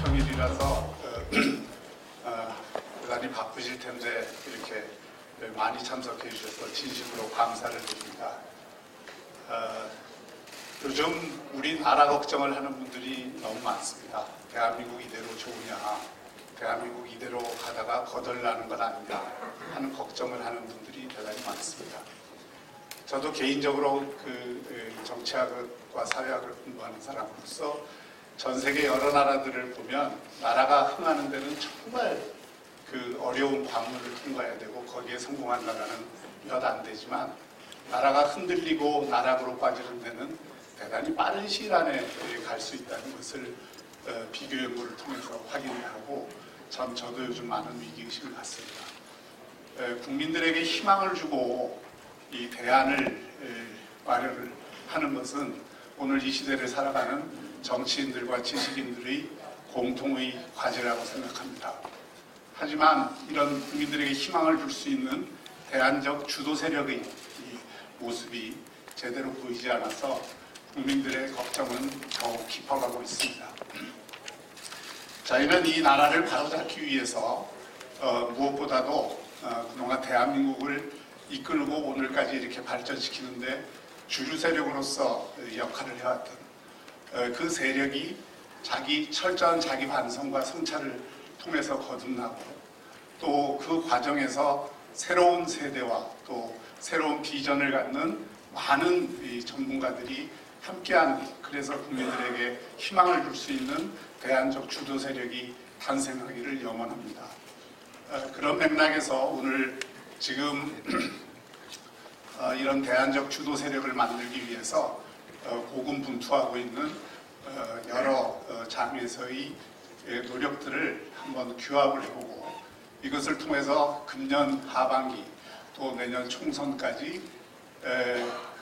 평일이라서 대단히 바쁘실 텐데 이렇게 많이 참석해 주셔서 진심으로 감사를 드립니다. 요즘 우리나라 걱정을 하는 분들이 너무 많습니다. 대한민국 이대로 좋으냐, 대한민국 이대로 가다가 거덜나는 것 아니냐 하는 걱정을 하는 분들이 대단히 많습니다. 저도 개인적으로 정치학과 사회학을 공부하는 사람으로서 전 세계 여러 나라들을 보면 나라가 흥하는 데는 정말 어려운 관문을 통과해야 되고 거기에 성공한 나라는 몇 안 되지만 나라가 흔들리고 나락으로 빠지는 데는 대단히 빠른 시일 안에 갈 수 있다는 것을 비교 연구를 통해서 확인하고 저도 요즘 많은 위기의식을 갖습니다. 국민들에게 희망을 주고 이 대안을 마련을 하는 것은 오늘 이 시대를 살아가는 정치인들과 지식인들의 공통의 과제라고 생각합니다. 하지만 이런 국민들에게 희망을 줄 수 있는 대안적 주도 세력의 이 모습이 제대로 보이지 않아서 국민들의 걱정은 더욱 깊어가고 있습니다. 저희는 이 나라를 바로잡기 위해서 무엇보다도 그동안 대한민국을 이끌고 오늘까지 이렇게 발전시키는데 주류 세력으로서 역할을 해왔던 그 세력이 철저한 자기 반성과 성찰을 통해서 거듭나고 또 그 과정에서 새로운 세대와 또 새로운 비전을 갖는 많은 이 전문가들이 함께하는, 그래서 국민들에게 희망을 줄 수 있는 대안적 주도 세력이 탄생하기를 염원합니다. 그런 맥락에서 오늘 지금 이런 대안적 주도 세력을 만들기 위해서 고군분투하고 있는 여러 장에서의 노력들을 한번 규합을 해보고 이것을 통해서 금년 하반기 또 내년 총선까지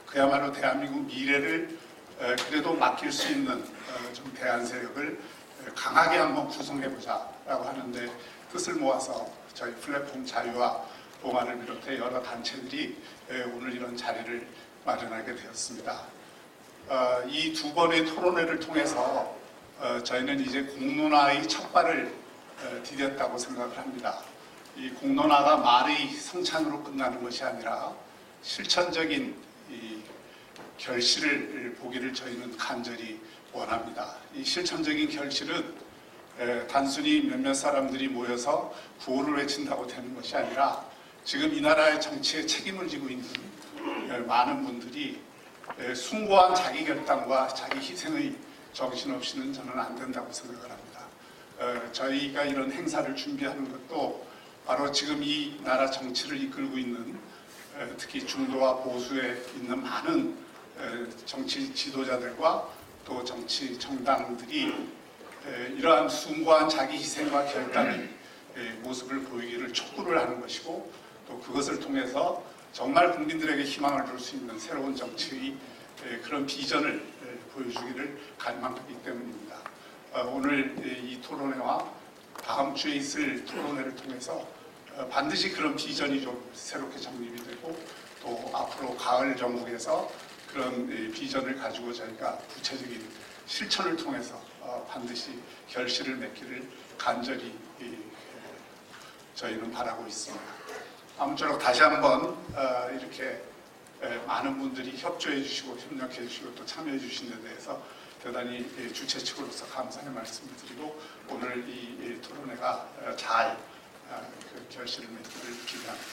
그야말로 대한민국 미래를 그래도 맡길 수 있는 좀 대안 세력을 강하게 한번 구성해보자라고 하는데 뜻을 모아서 저희 플랫폼 자유와 봉화를 비롯해 여러 단체들이 오늘 이런 자리를 마련하게 되었습니다. 이 두 번의 토론회를 통해서 저희는 이제 공론화의 첫 발을 디뎠다고 생각을 합니다. 이 공론화가 말의 성찬으로 끝나는 것이 아니라 실천적인 이 결실을 보기를 저희는 간절히 원합니다. 이 실천적인 결실은 단순히 몇몇 사람들이 모여서 구호를 외친다고 되는 것이 아니라 지금 이 나라의 정치에 책임을 지고 있는 많은 분들이 숭고한 자기 결단과 자기 희생의 정신없이는 저는 안 된다고 생각을 합니다. 저희가 이런 행사를 준비하는 것도 바로 지금 이 나라 정치를 이끌고 있는 특히 중도와 보수에 있는 많은 정치 지도자들과 또 정치 정당들이 이러한 숭고한 자기 희생과 결단의 모습을 보이기를 촉구를 하는 것이고 또 그것을 통해서 정말 국민들에게 희망을 줄 수 있는 새로운 정치의 그런 비전을 보여주기를 갈망하기 때문입니다. 오늘 이 토론회와 다음 주에 있을 토론회를 통해서 반드시 그런 비전이 좀 새롭게 정립이 되고 또 앞으로 가을 정국에서 그런 비전을 가지고 저희가 구체적인 실천을 통해서 반드시 결실을 맺기를 간절히 저희는 바라고 있습니다. 아무쪼록 다시 한번 이렇게 많은 분들이 협조해 주시고 협력해 주시고 또 참여해 주신 데 대해서 대단히 주최 측으로서 감사의 말씀을 드리고 오늘 이 토론회가 잘 결실을 맺기를 기대합니다.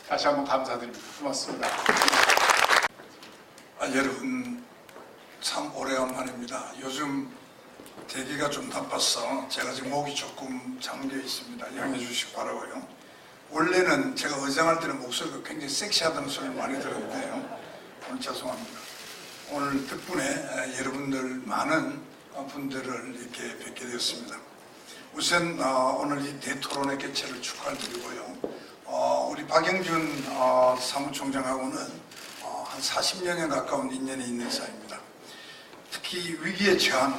다시 한번 감사드립니다. 고맙습니다. 여러분 참 오래간만입니다. 요즘 대기가 좀 나빠서 제가 지금 목이 조금 잠겨 있습니다. 양해해 주시기 바라고요. 원래는 제가 의장할 때는 목소리가 굉장히 섹시하다는 소리를 많이 들었는데요. 오늘 죄송합니다. 오늘 덕분에 여러분들 많은 분들을 이렇게 뵙게 되었습니다. 우선 오늘 이 대토론회 개최를 축하를 드리고요. 우리 박영준 사무총장하고는 한 40년에 가까운 인연이 있는 사이입니다. 특히 위기에 처한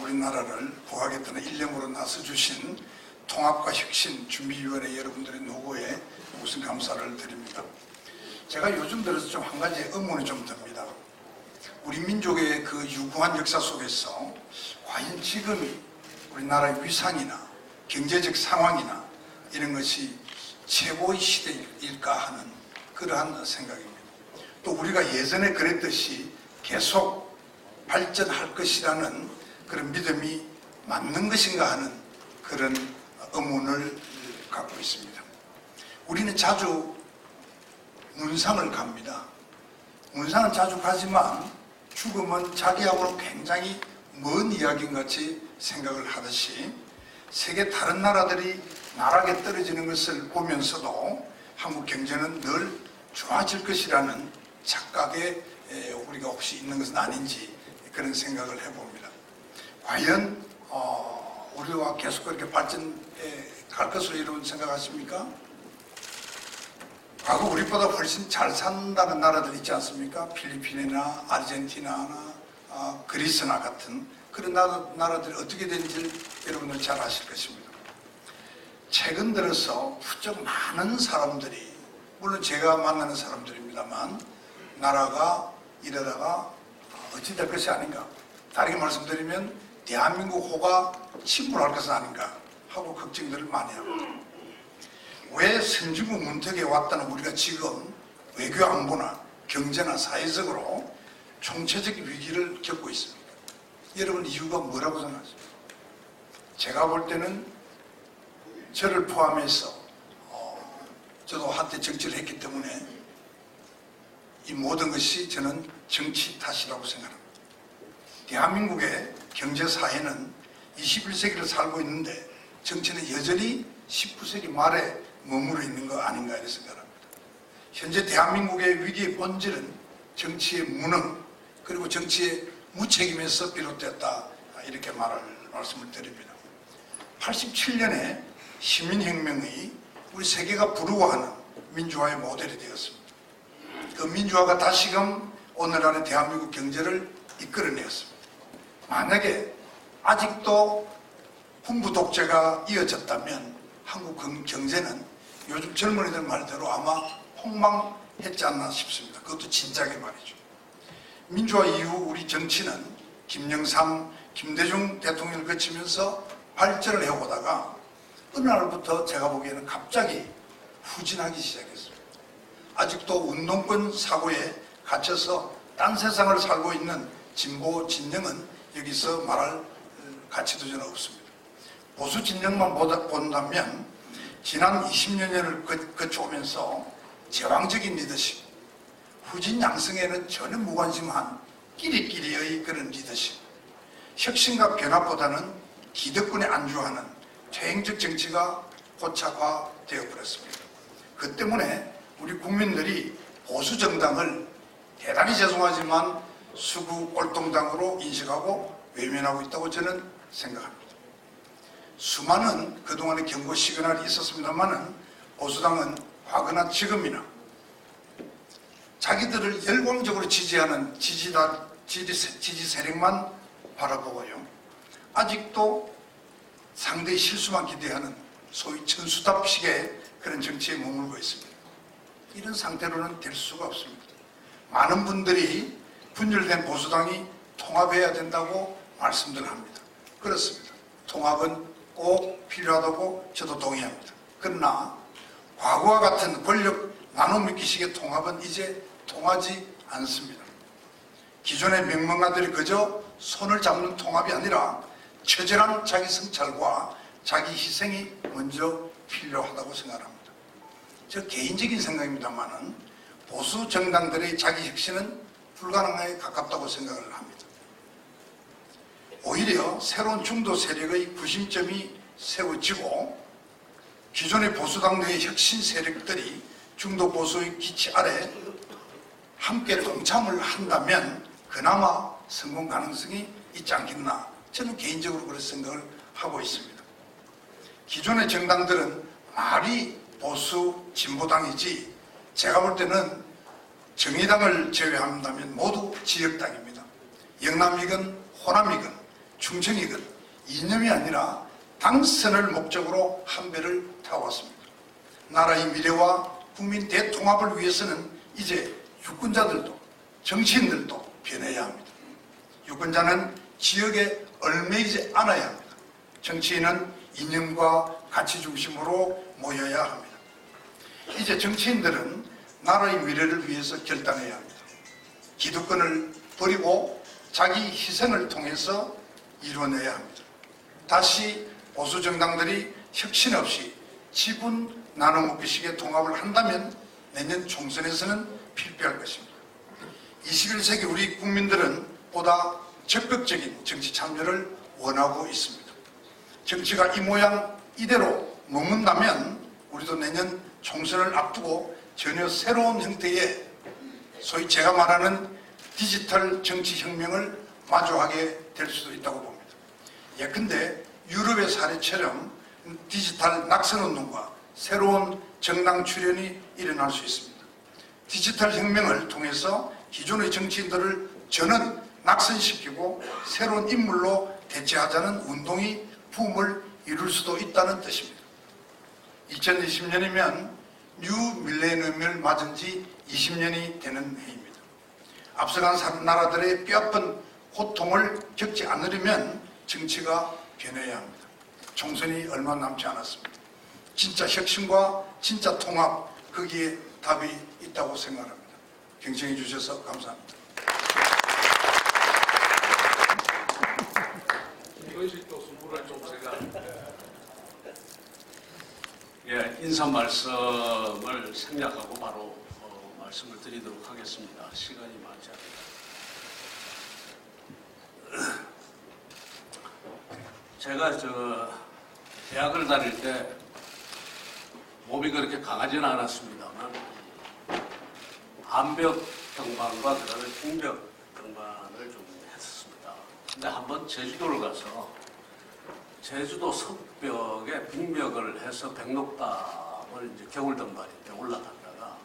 우리나라를 구하겠다는 일념으로 나서주신 통합과 혁신 준비위원회 여러분들의 노고에 무슨 감사를 드립니다. 제가 요즘 들어서 좀 한 가지 의문이 좀 듭니다. 우리 민족의 그 유구한 역사 속에서 과연 지금 우리나라의 위상이나 경제적 상황이나 이런 것이 최고의 시대일까 하는 그러한 생각입니다. 또 우리가 예전에 그랬듯이 계속 발전할 것이라는 그런 믿음이 맞는 것인가 하는 그런 의문을 갖고 있습니다. 우리는 자주 문상을 갑니다. 문상은 자주 가지만 죽음은 자기하고는 굉장히 먼 이야기인 같이 생각을 하듯이 세계 다른 나라들이 나락에 떨어지는 것을 보면서도 한국 경제는 늘 좋아질 것이라는 착각에 우리가 혹시 있는 것은 아닌지 그런 생각을 해봅니다. 과연 우리와 계속 그렇게 발전해 갈 것으로 여러분 생각하십니까? 과거 우리보다 훨씬 잘 산다는 나라들 있지 않습니까? 필리핀이나 아르헨티나나 그리스나 같은 그런 나라들이 어떻게 되는지 여러분들 잘 아실 것입니다. 최근 들어서 부쩍 많은 사람들이, 물론 제가 만나는 사람들입니다만, 나라가 이러다가 어찌 될 것이 아닌가, 다르게 말씀드리면 대한민국 호가 침몰할 것은 아닌가 하고 걱정들을 많이 합니다. 왜 선진국 문턱에 왔다는 우리가 지금 외교 안보나 경제나 사회적으로 총체적 위기를 겪고 있습니까? 여러분 이유가 뭐라고 생각하십니까? 제가 볼 때는 저를 포함해서 저도 한때 정치를 했기 때문에 이 모든 것이 저는 정치 탓이라고 생각합니다. 대한민국의 경제사회는 21세기를 살고 있는데 정치는 여전히 19세기 말에 머무르 있는 거 아닌가 이렇게 생각합니다. 현재 대한민국의 위기의 본질은 정치의 무능 그리고 정치의 무책임에서 비롯됐다 이렇게 말씀을 드립니다. 87년에 시민혁명이 우리 세계가 부러워하는 민주화의 모델이 되었습니다. 그 민주화가 다시금 오늘날의 대한민국 경제를 이끌어내었습니다. 만약에 아직도 군부 독재가 이어졌다면 한국 경제는 요즘 젊은이들 말대로 아마 폭망했지 않나 싶습니다. 그것도 진작에 말이죠. 민주화 이후 우리 정치는 김영삼, 김대중 대통령을 거치면서 발전을 해오다가 어느 날부터 제가 보기에는 갑자기 후진하기 시작했습니다. 아직도 운동권 사고에 갇혀서 딴 세상을 살고 있는 진보 진영은 여기서 말할 가치도 저는 없습니다. 보수 진영만 본다면 지난 20여 년을 거쳐오면서 제왕적인 리더십, 후진 양성에는 전혀 무관심한 끼리끼리의 그런 리더십, 혁신과 변화보다는 기득권에 안주하는 퇴행적 정치가 고착화되어 버렸습니다. 그 때문에 우리 국민들이 보수 정당을 대단히 죄송하지만 수구 꼴통당으로 인식하고 외면하고 있다고 저는 생각합니다. 수많은 그동안의 경고 시그널이 있었습니다만은 보수당은 과거나 지금이나 자기들을 열광적으로 지지하는 지지 세력만 바라보고요. 아직도 상대의 실수만 기대하는 소위 천수답식의 그런 정치에 머물고 있습니다. 이런 상태로는 될 수가 없습니다. 많은 분들이 분열된 보수당이 통합해야 된다고 말씀들 합니다. 그렇습니다. 통합은 꼭 필요하다고 저도 동의합니다. 그러나 과거와 같은 권력 나눔미기식의 통합은 이제 통하지 않습니다. 기존의 명문가들이 그저 손을 잡는 통합이 아니라 처절한 자기 성찰과 자기 희생이 먼저 필요하다고 생각합니다. 저 개인적인 생각입니다만은 보수 정당들의 자기 혁신은 불가능에 가깝다고 생각을 합니다. 오히려 새로운 중도 세력의 구심점이 세워지고 기존의 보수당 내의 혁신 세력들이 중도 보수의 기치 아래 함께 동참을 한다면 그나마 성공 가능성이 있지 않겠나, 저는 개인적으로 그런 생각을 하고 있습니다. 기존의 정당들은 말이 보수 진보당이지 제가 볼 때는 정의당을 제외한다면 모두 지역당입니다. 영남이건 호남이건 충청이건 이념이 아니라 당선을 목적으로 한 배를 타왔습니다. 나라의 미래와 국민 대통합을 위해서는 이제 유권자들도 정치인들도 변해야 합니다. 유권자는 지역에 얽매이지 않아야 합니다. 정치인은 이념과 가치 중심으로 모여야 합니다. 이제 정치인들은 나라의 미래를 위해서 결단해야 합니다. 기득권을 버리고 자기 희생을 통해서 이뤄내야 합니다. 다시 보수 정당들이 혁신 없이 지분 나눠먹기식의 통합을 한다면 내년 총선에서는 필패할 것입니다. 21세기 우리 국민들은 보다 적극적인 정치 참여를 원하고 있습니다. 정치가 이 모양 이대로 머문다면 우리도 내년 총선을 앞두고 전혀 새로운 형태의 소위 제가 말하는 디지털 정치 혁명을 마주하게 될 수도 있다고 봅니다. 예컨대 유럽의 사례처럼 디지털 낙선운동과 새로운 정당 출현이 일어날 수 있습니다. 디지털 혁명을 통해서 기존의 정치인들을 전원 낙선시키고 새로운 인물로 대체하자는 운동이 붐을 이룰 수도 있다는 뜻입니다. 2020년이면 뉴 밀레니엄을 맞은 지 20년이 되는 해입니다. 앞서간 나라들의 뼈아픈 고통을 겪지 않으려면 정치가 변해야 합니다. 총선이 얼마 남지 않았습니다. 진짜 혁신과 진짜 통합, 거기에 답이 있다고 생각합니다. 경청해 주셔서 감사합니다. 이것이 또 수고를 좀 제가 인사 말씀을 생략하고 바로 말씀을 드리도록 하겠습니다. 시간이 많지 않습니다. 제가 대학을 다닐 때 몸이 그렇게 강하지는 않았습니다만 암벽 등반과 그다음에 빙벽 등반을 좀 했었습니다. 근데 한번 제주도를 가서 제주도 석벽에 빙벽을 해서 백록담을 이제 겨울 등반인데 올라갔다가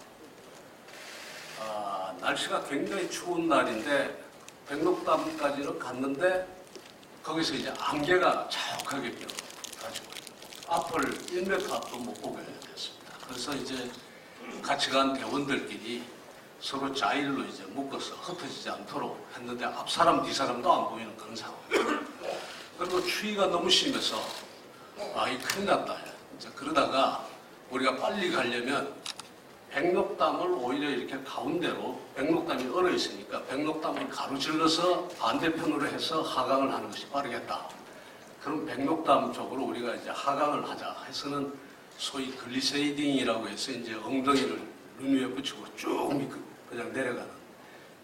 날씨가 굉장히 추운 날인데 백록담까지는 갔는데 거기서 이제 안개가 자욱하게 껴가지고 앞을 1m 앞도 못 보게 됐습니다. 그래서 이제 같이 간 대원들끼리 서로 자일로 이제 묶어서 흩어지지 않도록 했는데 앞 사람 뒤 사람도 안 보이는 그런 상황. 그리고 추위가 너무 심해서 이 큰일 났다. 이제 그러다가 우리가 빨리 가려면 백록담을 오히려 이렇게 가운데로 백록담이 얼어 있으니까 백록담을 가로질러서 반대편으로 해서 하강을 하는 것이 빠르겠다. 그럼 백록담 쪽으로 우리가 이제 하강을 하자 해서는 소위 글리세이딩이라고 해서 이제 엉덩이를 눈 위에 붙이고 쭉 그냥 내려가는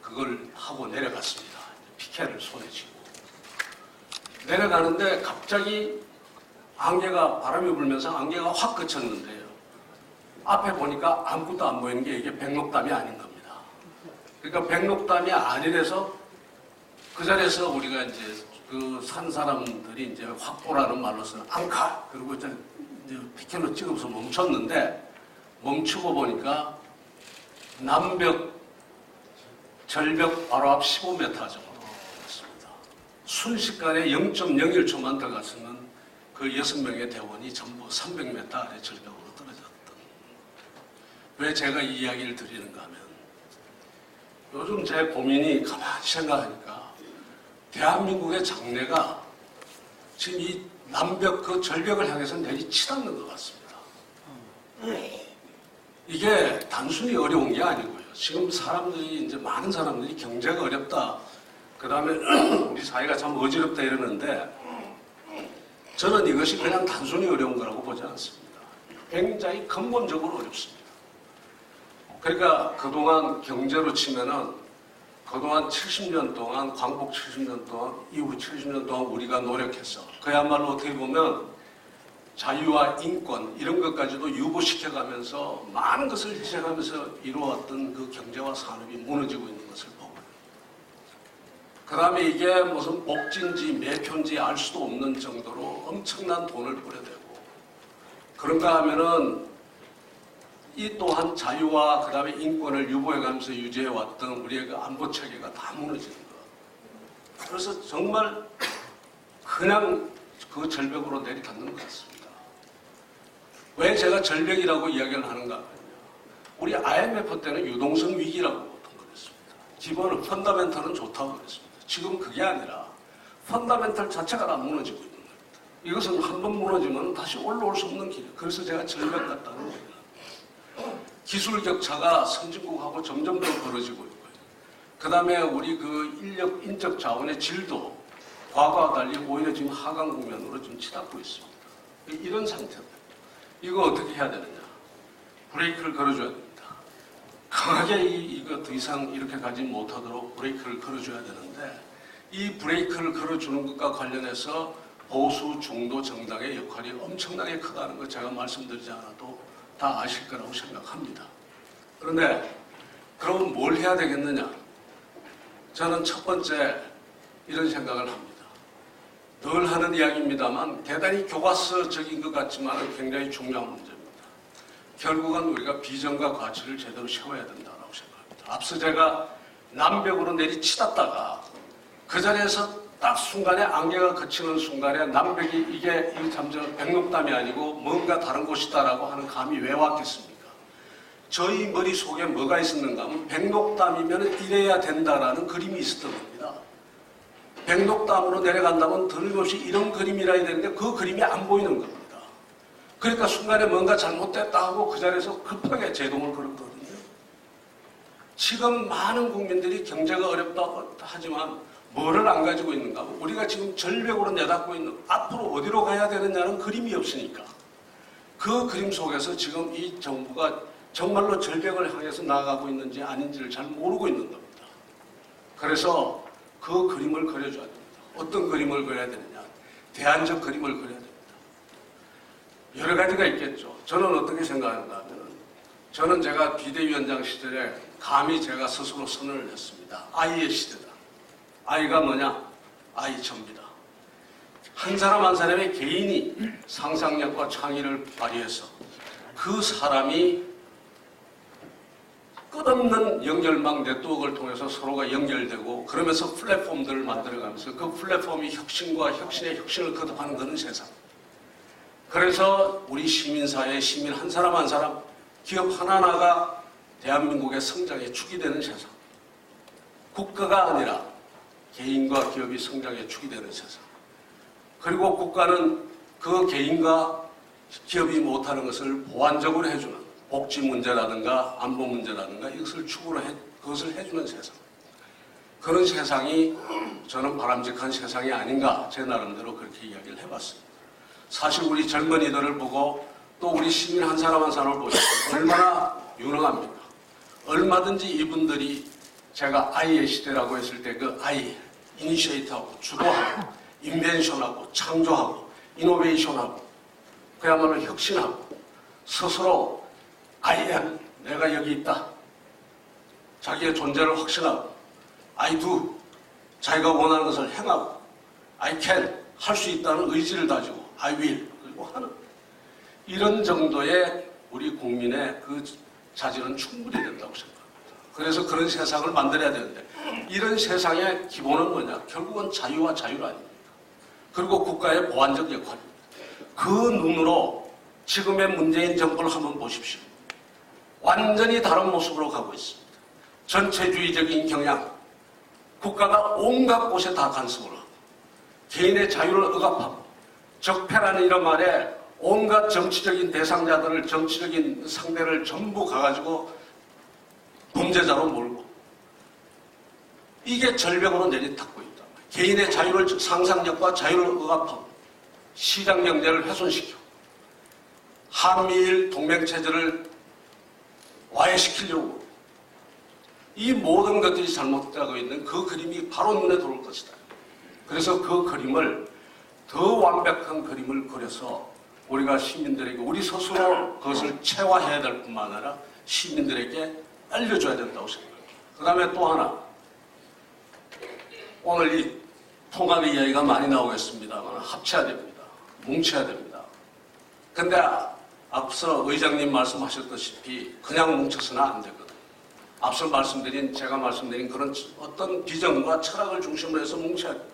그걸 하고 내려갔습니다. 피켓을 손에 쥐고 내려가는데 갑자기 안개가 바람이 불면서 안개가 확 그쳤는데요. 앞에 보니까 아무것도 안 보이는 게 이게 백록담이 아닌 겁니다. 그러니까 백록담이 아니라서 그 자리에서 우리가 이제 그 산 사람들이 이제 확보라는 말로서는 앙카 그리고 이제 피켓로 찍으면서 멈췄는데 멈추고 보니까 남벽 절벽 바로 앞 15m 정도였습니다. 순식간에 0.01초만 들어갔으면 그 6명의 대원이 전부 300m 아래 절벽으로 떨어졌던. 왜 제가 이 이야기를 드리는가 하면 요즘 제 고민이 가만히 생각하니까 대한민국의 장래가 지금 이 남벽 그 절벽을 향해서 내리 치닫는 것 같습니다. 이게 단순히 어려운 게 아니고요. 지금 사람들이 이제 많은 사람들이 경제가 어렵다. 그 다음에 우리 사회가 참 어지럽다 이러는데 저는 이것이 그냥 단순히 어려운 거라고 보지 않습니다. 굉장히 근본적으로 어렵습니다. 그러니까 그동안 경제로 치면은 그동안 70년 동안 광복 70년 동안 이후 70년 동안 우리가 노력해서 그야말로 어떻게 보면 자유와 인권 이런 것까지도 유보시켜가면서 많은 것을 희생하면서 이루어왔던 그 경제와 산업이 무너지고 있는 것을 보고 그 다음에 이게 무슨 복지인지 매표인지 알 수도 없는 정도로 엄청난 돈을 뿌려대고 그런가 하면은 이 또한 자유와 그 다음에 인권을 유보해가면서 유지해왔던 우리의 그 안보 체계가 다 무너지는 것. 그래서 정말 그냥 그 절벽으로 내리닫는 것 같습니다. 왜 제가 절벽이라고 이야기를 하는가 하면요. 우리 IMF 때는 유동성 위기라고 보통 그랬습니다. 기본은 펀더멘털은 좋다고 그랬습니다. 지금 그게 아니라 펀더멘털 자체가 다 무너지고 있는 겁니다. 이것은 한번 무너지면 다시 올라올 수 없는 길. 그래서 제가 절벽 같다는 겁니다. 기술 격차가 선진국하고 점점 더 벌어지고 있고요. 그 다음에 우리 그 인적 자원의 질도 과거와 달리 오히려 지금 하강 국면으로 좀 치닫고 있습니다. 이런 상태입니다. 이거 어떻게 해야 되느냐? 브레이크를 걸어줘야 됩니다. 강하게 이거 더 이상 이렇게 가지 못하도록 브레이크를 걸어줘야 되는데 이 브레이크를 걸어주는 것과 관련해서 보수 중도 정당의 역할이 엄청나게 크다는 거 제가 말씀드리지 않아도 다 아실 거라고 생각합니다. 그런데 그럼 뭘 해야 되겠느냐? 저는 첫 번째 이런 생각을 합니다. 늘 하는 이야기입니다만 대단히 교과서적인 것 같지만 굉장히 중요한 문제입니다. 결국은 우리가 비전과 가치를 제대로 세워야 된다고 생각합니다. 앞서 제가 남벽으로 내리치닫다가 그 자리에서 딱 순간에 안개가 그치는 순간에 남벽이 이게 잠정 백록담이 아니고 뭔가 다른 곳이다라고 하는 감이 왜 왔겠습니까? 저희 머릿속에 뭐가 있었는가 하면 백록담이면 이래야 된다라는 그림이 있었던 겁니다. 백록담으로 내려간다면 틀림없이 이런 그림이라야 되는데 그 그림이 안 보이는 겁니다. 그러니까 순간에 뭔가 잘못됐다 하고 그 자리에서 급하게 제동을 걸었거든요. 지금 많은 국민들이 경제가 어렵다고 하지만 뭐를 안 가지고 있는가 하면 우리가 지금 절벽으로 내닫고 있는 앞으로 어디로 가야 되느냐는 그림이 없으니까 그 그림 속에서 지금 이 정부가 정말로 절벽을 향해서 나아가고 있는지 아닌지를 잘 모르고 있는 겁니다. 그래서 그 그림을 그려줘야 됩니다. 어떤 그림을 그려야 되느냐? 대안적 그림을 그려야 됩니다. 여러 가지가 있겠죠. 저는 어떻게 생각하는가 하면 저는 제가 비대위원장 시절에 감히 제가 스스로 선언을 했습니다. 아이의 시대다. 아이가 뭐냐? 아이 접니다. 한 사람 한 사람의 개인이 상상력과 창의를 발휘해서 그 사람이 끝없는 연결망 네트워크를 통해서 서로가 연결되고 그러면서 플랫폼들을 만들어가면서 그 플랫폼이 혁신과 혁신의 혁신을 거듭하는 그런 세상. 그래서 우리 시민사회 시민 한 사람 한 사람 기업 하나하나가 대한민국의 성장의 축이 되는 세상. 국가가 아니라 개인과 기업이 성장의 축이 되는 세상. 그리고 국가는 그 개인과 기업이 못하는 것을 보완적으로 해주는 복지 문제라든가 안보 문제라든가 이것을 축으로 그것을 해주는 세상. 그런 세상이 저는 바람직한 세상이 아닌가 제 나름대로 그렇게 이야기를 해봤습니다. 사실 우리 젊은이들을 보고 또 우리 시민 한 사람 한 사람을 보시면 얼마나 유능합니까? 얼마든지 이분들이 제가 아이의 시대라고 했을 때 그 아이, 이니시에이트하고 주도하고 인벤션하고 창조하고 이노베이션하고 그야말로 혁신하고 스스로 I am, 내가 여기 있다. 자기의 존재를 확신하고 I do, 자기가 원하는 것을 행하고 I can, 할 수 있다는 의지를 다지고 I will, 그리고 하는 이런 정도의 우리 국민의 그 자질은 충분히 된다고 생각합니다. 그래서 그런 세상을 만들어야 되는데 이런 세상의 기본은 뭐냐? 결국은 자유와 자율 아닙니까? 그리고 국가의 보완적 역할입니다. 그 눈으로 지금의 문재인 정부를 한번 보십시오. 완전히 다른 모습으로 가고 있습니다. 전체주의적인 경향, 국가가 온갖 곳에 다 간섭을 하고 개인의 자유를 억압하고 적폐라는 이런 말에 온갖 정치적인 대상자들을 정치적인 상대를 전부 가가지고 범죄자로 몰고 이게 절벽으로 내리닫고 있다. 개인의 자유를 상상력과 자유를 억압하고 시장 경제를 훼손시키고 한미일 동맹체제를 와해시키려고 이 모든 것들이 잘못되고 있는 그 그림이 바로 눈에 들어올 것이다. 그래서 그 그림을 더 완벽한 그림을 그려서 우리가 시민들에게 우리 스스로 그것을 체화해야 될 뿐만 아니라 시민들에게 알려줘야 된다고 생각합니다. 그 다음에 또 하나 오늘 이 통합의 이야기가 많이 나오겠습니다만 합쳐야 됩니다. 뭉쳐야 됩니다. 근데 앞서 의장님 말씀하셨다시피 그냥 뭉쳐서는 안 되거든요. 앞서 제가 말씀드린 그런 어떤 비전과 철학을 중심으로 해서 뭉쳐야 돼요.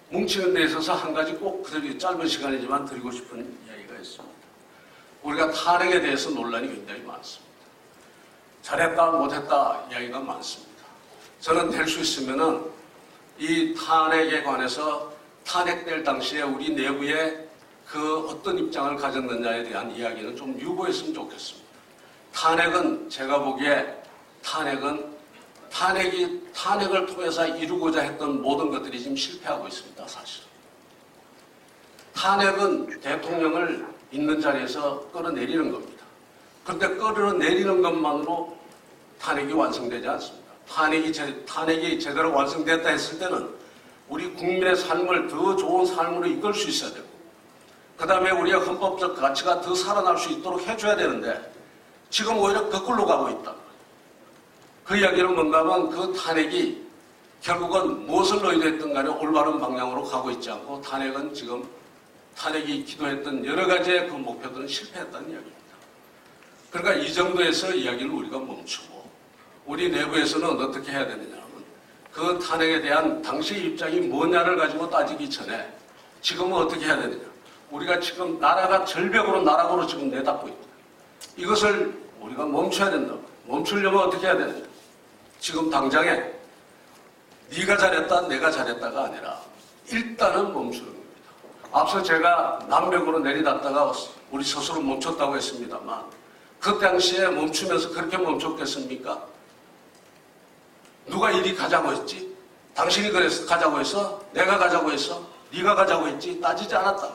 뭉치는 데 있어서 한 가지 꼭 그대로 짧은 시간이지만 드리고 싶은 이야기가 있습니다. 우리가 탄핵에 대해서 논란이 굉장히 많습니다. 잘했다 못했다 이야기가 많습니다. 저는 될 수 있으면은 이 탄핵에 관해서 탄핵될 당시에 우리 내부에 그 어떤 입장을 가졌느냐에 대한 이야기는 좀 유보했으면 좋겠습니다. 탄핵은 제가 보기에 탄핵을 통해서 이루고자 했던 모든 것들이 지금 실패하고 있습니다. 사실. 탄핵은 대통령을 있는 자리에서 끌어내리는 겁니다. 그런데 끌어내리는 것만으로 탄핵이 완성되지 않습니다. 탄핵이 제대로 완성됐다 했을 때는 우리 국민의 삶을 더 좋은 삶으로 이끌 수 있어야 되고, 그 다음에 우리의 헌법적 가치가 더 살아날 수 있도록 해줘야 되는데, 지금 오히려 거꾸로 가고 있다. 그 이야기는 뭔가 하면 그 탄핵이 결국은 무엇을 의도했든 간에 올바른 방향으로 가고 있지 않고, 탄핵은 지금 탄핵이 기도했던 여러 가지의 그 목표들은 실패했다는 이야기입니다. 그러니까 이 정도에서 이야기를 우리가 멈추고, 우리 내부에서는 어떻게 해야 되느냐 하면 그 탄핵에 대한 당시의 입장이 뭐냐를 가지고 따지기 전에 지금은 어떻게 해야 되느냐. 우리가 지금 나라가 절벽으로 나락으로 지금 내닫고 있다. 이것을 우리가 멈춰야 된다. 멈추려면 어떻게 해야 되느냐. 지금 당장에 네가 잘했다 내가 잘했다가 아니라 일단은 멈추는 겁니다. 앞서 제가 남벽으로 내리닫다가 우리 스스로 멈췄다고 했습니다만, 그 당시에 멈추면서 그렇게 멈췄겠습니까? 누가 이리 가자고 했지? 당신이 그래서 가자고 했어? 내가 가자고 했어? 네가 가자고 했지? 따지지 않았다.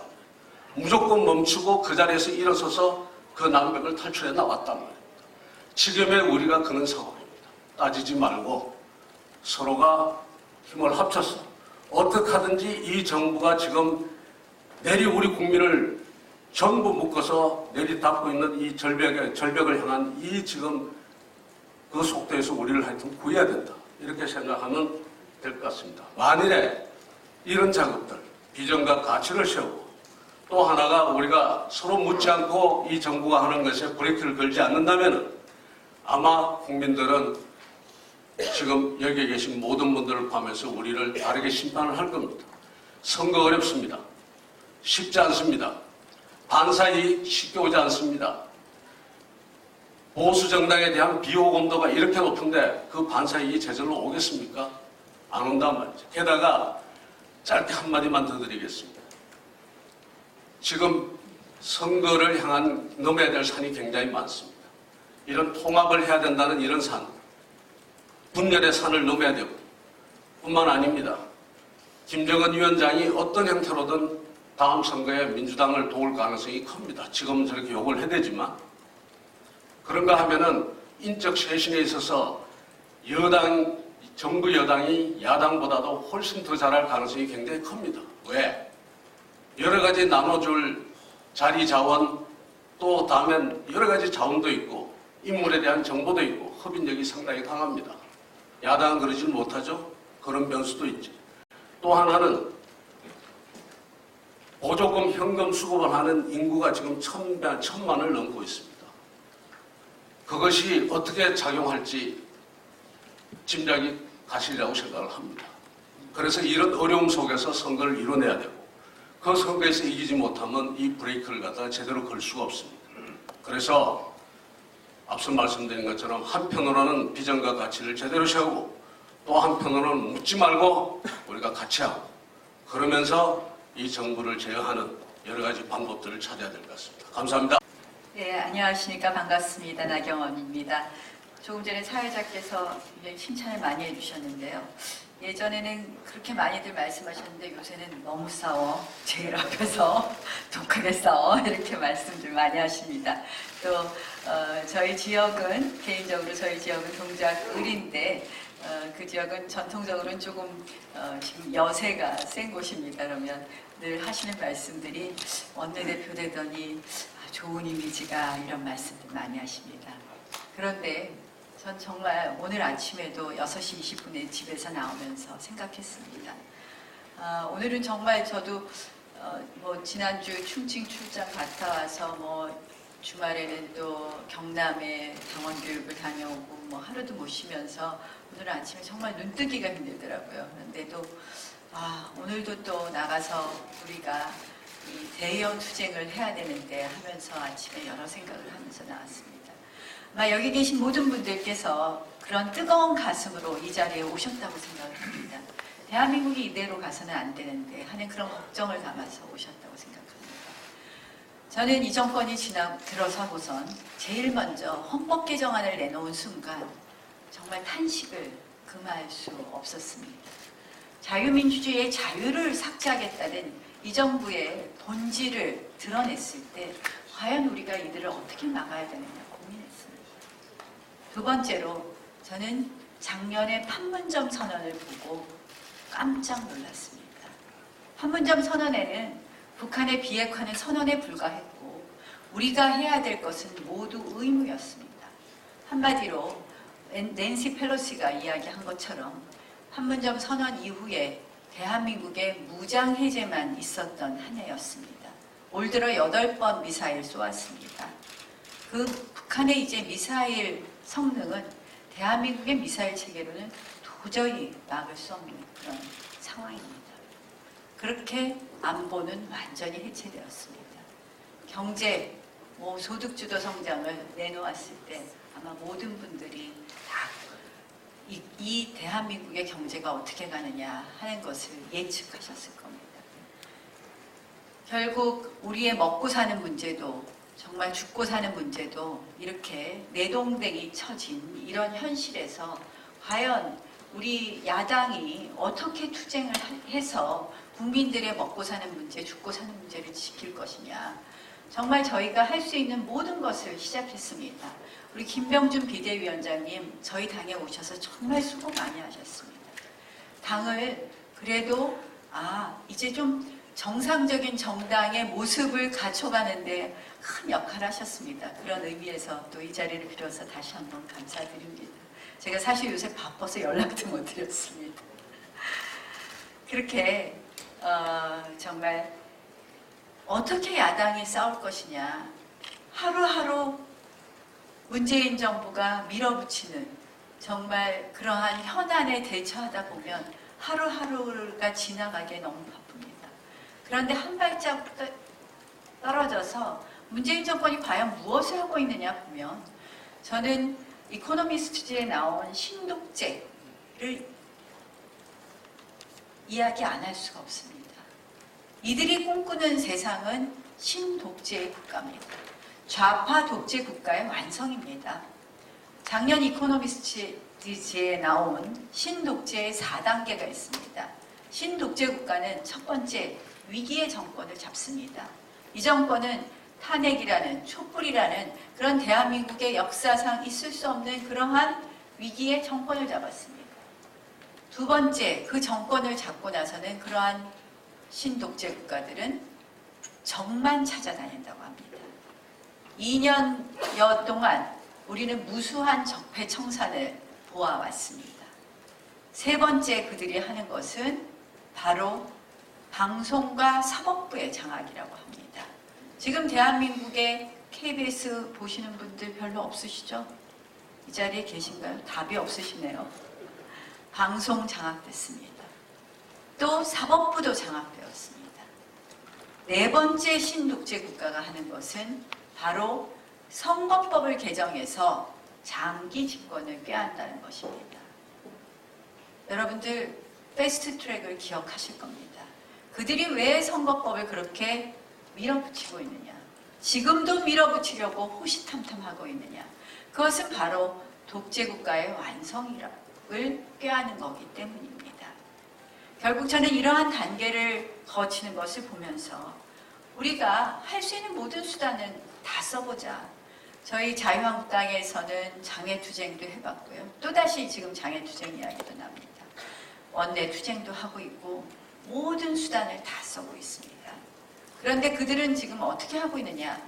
무조건 멈추고 그 자리에서 일어서서 그 남벽을 탈출해 나왔단 말입니다. 지금의 우리가 그런 상황입니다. 따지지 말고 서로가 힘을 합쳐서 어떻게 하든지 이 정부가 지금 우리 국민을 전부 묶어서 내리닫고 있는 이 절벽을 향한 이 지금 그 속도에서 우리를 하여튼 구해야 된다. 이렇게 생각하면 될 것 같습니다. 만일에 이런 작업들, 비전과 가치를 세우고, 또 하나가 우리가 서로 묻지 않고 이 정부가 하는 것에 브레이크를 걸지 않는다면 아마 국민들은 지금 여기에 계신 모든 분들을 포함해서 우리를 다르게 심판을 할 겁니다. 선거 어렵습니다. 쉽지 않습니다. 반사이 쉽게 오지 않습니다. 보수 정당에 대한 비호감도가 이렇게 높은데 그 반사이익이 제절로 오겠습니까? 안 온단 말이죠. 게다가 짧게 한마디만 더 드리겠습니다. 지금 선거를 향한 넘어야 될 산이 굉장히 많습니다. 이런 통합을 해야 된다는 이런 산, 분열의 산을 넘어야 되고, 뿐만 아닙니다. 김정은 위원장이 어떤 형태로든 다음 선거에 민주당을 도울 가능성이 큽니다. 지금은 저렇게 욕을 해대지만, 그런가 하면은 인적 쇄신에 있어서 정부 여당이 야당보다도 훨씬 더 잘할 가능성이 굉장히 큽니다. 왜? 여러 가지 나눠줄 자리 자원, 또 다음엔 여러 가지 자원도 있고, 인물에 대한 정보도 있고, 흡인력이 상당히 강합니다. 야당은 그러질 못하죠? 그런 변수도 있지. 또 하나는 보조금 현금 수급을 하는 인구가 지금 1,000만을 넘고 있습니다. 그것이 어떻게 작용할지 짐작이 가시리라고 생각을 합니다. 그래서 이런 어려움 속에서 선거를 이뤄내야 되고, 그 선거에서 이기지 못하면 이 브레이크를 갖다가 제대로 걸 수가 없습니다. 그래서 앞서 말씀드린 것처럼 한편으로는 비전과 가치를 제대로 세우고, 또 한편으로는 묻지 말고 우리가 같이 하고, 그러면서 이 정부를 제어하는 여러 가지 방법들을 찾아야 될 것 같습니다. 감사합니다. 네, 안녕하십니까. 반갑습니다. 나경원입니다. 조금 전에 사회자께서 굉장히 칭찬을 많이 해주셨는데요. 예전에는 그렇게 많이들 말씀하셨는데 요새는 너무 싸워, 제일 앞에서 독하게 싸워, 이렇게 말씀들 많이 하십니다. 또 저희 지역은, 개인적으로 저희 지역은 동작 을인데 그 지역은 전통적으로는 조금 지금 여세가 센 곳입니다. 그러면 늘 하시는 말씀들이 원내대표 되더니 좋은 이미지가, 이런 말씀들 많이 하십니다. 그런데 전 정말 오늘 아침에도 6시 20분에 집에서 나오면서 생각했습니다. 오늘은 정말 저도 뭐 지난주 충칭 출장 갔다 와서 뭐 주말에는 또 경남에 당원 교육을 다녀오고 뭐 하루도 못 쉬면서 오늘 아침에 정말 눈뜨기가 힘들더라고요. 그런데도 오늘도 또 나가서 우리가 이 대의원 투쟁을 해야 되는데 하면서 아침에 여러 생각을 하면서 나왔습니다. 아마 여기 계신 모든 분들께서 그런 뜨거운 가슴으로 이 자리에 오셨다고 생각을 합니다. 대한민국이 이대로 가서는 안 되는데 하는 그런 걱정을 담아서 오셨다고 생각합니다. 저는 이 정권이 들어서고선 제일 먼저 헌법 개정안을 내놓은 순간 정말 탄식을 금할 수 없었습니다. 자유민주주의의 자유를 삭제하겠다는 이 정부의 본질을 드러냈을 때 과연 우리가 이들을 어떻게 막아야 되느냐 고민했습니다. 두 번째로 저는 작년에 판문점 선언을 보고 깜짝 놀랐습니다. 판문점 선언에는 북한의 비핵화는 선언에 불과했고 우리가 해야 될 것은 모두 의무였습니다. 한마디로 낸시 펠로시가 이야기한 것처럼 판문점 선언 이후에 대한민국의 무장해제만 있었던 한 해였습니다. 올 들어 8번 미사일 쏘았습니다. 그 북한의 이제 미사일 성능은 대한민국의 미사일 체계로는 도저히 막을 수 없는 그런 상황입니다. 그렇게 안보는 완전히 해체되었습니다. 경제, 소득주도 성장을 내놓았을 때 아마 모든 분들이 다 이 대한민국의 경제가 어떻게 가느냐 하는 것을 예측하셨을 겁니다. 결국 우리의 먹고 사는 문제도 정말 죽고 사는 문제도 이렇게 내동댕이 쳐진 이런 현실에서 과연 우리 야당이 어떻게 투쟁을 해서 국민들의 먹고 사는 문제, 죽고 사는 문제를 지킬 것이냐. 정말 저희가 할 수 있는 모든 것을 시작했습니다. 우리 김병준 비대위원장님 저희 당에 오셔서 정말 수고 많이 하셨습니다. 당을 그래도 이제 좀 정상적인 정당의 모습을 갖춰가는데 큰 역할을 하셨습니다. 그런 의미에서 또 이 자리를 빌어서 다시 한번 감사드립니다. 제가 사실 요새 바빠서 연락도 못 드렸습니다. 그렇게 정말 어떻게 야당이 싸울 것이냐, 하루하루 문재인 정부가 밀어붙이는 정말 그러한 현안에 대처하다 보면 하루하루가 지나가기에 너무 바쁩니다. 그런데 한 발자국 떨어져서 문재인 정권이 과연 무엇을 하고 있느냐 보면 저는 이코노미스트지에 나온 신독재를 이야기 안 할 수가 없습니다. 이들이 꿈꾸는 세상은 신독재의 국가입니다. 좌파 독재 국가의 완성입니다. 작년 이코노미스트지에 나온 신독재의 4단계가 있습니다. 신독재 국가는 첫 번째, 위기의 정권을 잡습니다. 이 정권은 탄핵이라는 촛불이라는 그런 대한민국의 역사상 있을 수 없는 그러한 위기의 정권을 잡았습니다. 두 번째, 그 정권을 잡고 나서는 그러한 신독재 국가들은 적만 찾아다닌다고 합니다. 2년여 동안 우리는 무수한 적폐 청산을 보아왔습니다. 세 번째 그들이 하는 것은 바로 방송과 사법부의 장악이라고 합니다. 지금 대한민국의 KBS 보시는 분들 별로 없으시죠? 이 자리에 계신가요? 답이 없으시네요. 방송 장악됐습니다. 또 사법부도 장악되었습니다. 네 번째 신독재 국가가 하는 것은 바로 선거법을 개정해서 장기 집권을 꾀한다는 것입니다. 여러분들 패스트트랙을 기억하실 겁니다. 그들이 왜 선거법을 그렇게 밀어붙이고 있느냐, 지금도 밀어붙이려고 호시탐탐하고 있느냐, 그것은 바로 독재국가의 완성을 꾀하는 거기 때문입니다. 결국 저는 이러한 단계를 거치는 것을 보면서 우리가 할 수 있는 모든 수단은 다 써보자. 저희 자유한국당에서는 장애투쟁도 해봤고요. 또다시 지금 장애투쟁 이야기도 납니다. 원내투쟁도 하고 있고 모든 수단을 다 쓰고 있습니다. 그런데 그들은 지금 어떻게 하고 있느냐?